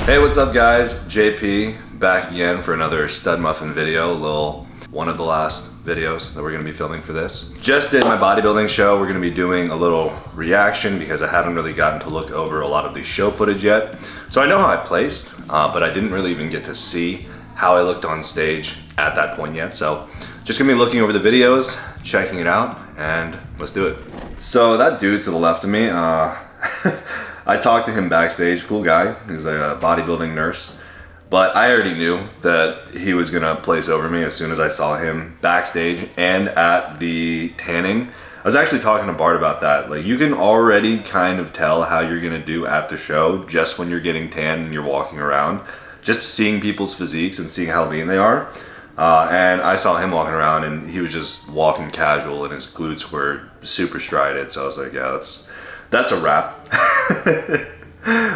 Hey, what's up guys? JP back again for another stud muffin video, one of the last videos that we're gonna be filming for this. Just did my bodybuilding show. We're gonna be doing a little reaction because I haven't really gotten to look over a lot of the show footage yet. So I know how I placed, but I didn't really even get to see how I looked on stage at that point yet. So just gonna be looking over the videos, checking it out, and let's do it. So that dude to the left of me, I talked to him backstage, cool guy. He's a bodybuilding nurse. But I already knew that he was gonna place over me as soon as I saw him backstage and at the tanning. I was actually talking to Bart about that. Like, you can already kind of tell how you're gonna do at the show just when you're getting tanned and you're walking around. Just seeing people's physiques and seeing how lean they are. And I saw him walking around and he was just walking casual and his glutes were super strided. So I was like, yeah, that's a wrap.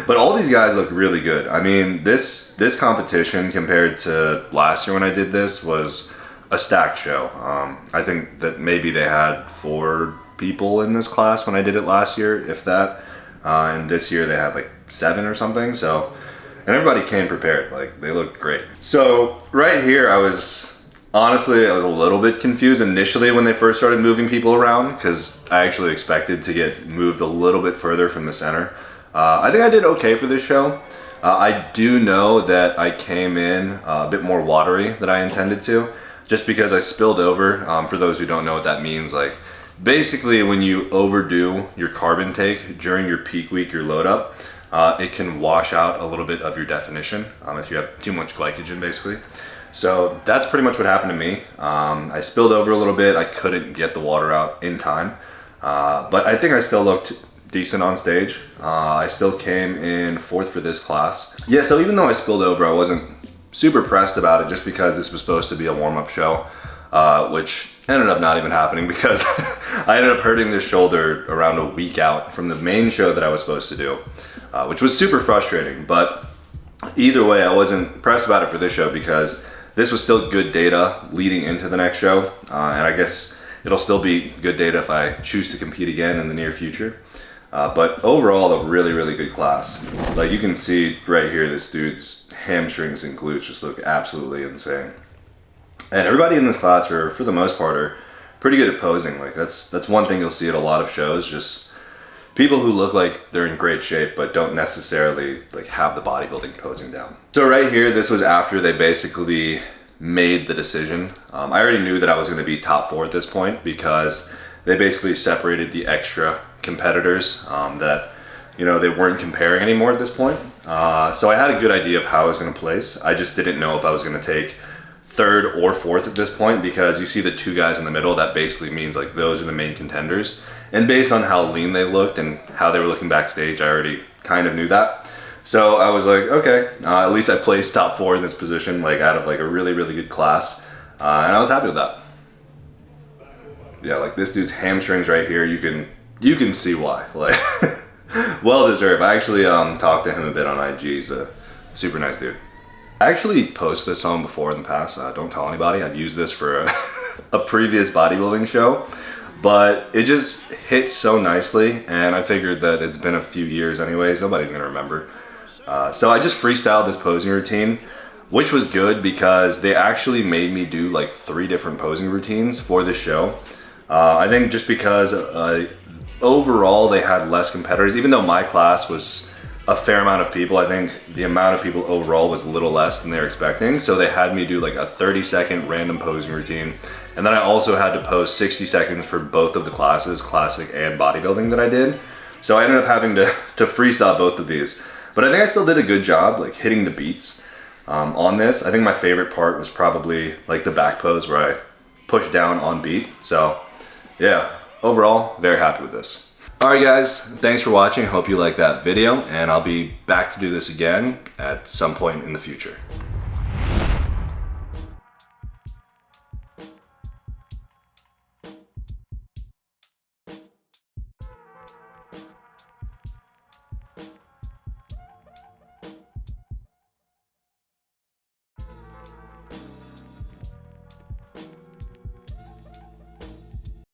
But all these guys look really good. I mean, this competition compared to last year when I did this was a stacked show. I think that maybe they had 4 people in this class when I did it last year, if that. And this year they had like 7 or something. So, and everybody came prepared. Like, they looked great. So right here, honestly, I was a little bit confused initially when they first started moving people around because I actually expected to get moved a little bit further from the center. I think I did okay for this show. I do know that I came in a bit more watery than I intended to, just because I spilled over. For those who don't know what that means, like basically when you overdo your carb intake during your peak week, your load up, it can wash out a little bit of your definition if you have too much glycogen basically. So that's pretty much what happened to me. I spilled over a little bit. I couldn't get the water out in time, but I think I still looked decent on stage. I still came in 4th for this class. Yeah, so even though I spilled over, I wasn't super pressed about it just because this was supposed to be a warm-up show, which ended up not even happening because I ended up hurting this shoulder around a week out from the main show that I was supposed to do, which was super frustrating. But either way, I wasn't pressed about it for this show because this was still good data leading into the next show. And I guess it'll still be good data if I choose to compete again in the near future. But overall, a really, really good class. Like you can see right here, this dude's hamstrings and glutes just look absolutely insane. And everybody in this class, for the most part, are pretty good at posing. Like that's one thing you'll see at a lot of shows, just people who look like they're in great shape, but don't necessarily like have the bodybuilding posing down. So right here, this was after they basically made the decision. I already knew that I was gonna be top 4 at this point because they basically separated the extra competitors that, you know, they weren't comparing anymore at this point. So I had a good idea of how I was gonna place. I just didn't know if I was gonna take 3rd or 4th at this point because you see the 2 guys in the middle, that basically means like those are the main contenders. And based on how lean they looked and how they were looking backstage, I already kind of knew that. So I was like, okay, at least I placed top 4 in this position, like out of like a really, really good class. And I was happy with that. Yeah, like this dude's hamstrings right here, you can see why, like well deserved. I actually talked to him a bit on IG. He's a super nice dude. I actually posted this on before in the past. Don't tell anybody. I've used this for a previous bodybuilding show, but it just hits so nicely, and I figured that it's been a few years anyways, nobody's gonna remember. So I just freestyled this posing routine, which was good because they actually made me do like 3 different posing routines for this show. I think just because overall they had less competitors, even though my class was a fair amount of people, I think the amount of people overall was a little less than they were expecting. So they had me do like a 30-second random posing routine. And then I also had to pose 60 seconds for both of the classes, classic and bodybuilding, that I did. So I ended up having to freestyle both of these. But I think I still did a good job like hitting the beats on this. I think my favorite part was probably like the back pose where I pushed down on beat. So yeah, overall, very happy with this. All right guys, thanks for watching. Hope you liked that video, and I'll be back to do this again at some point in the future.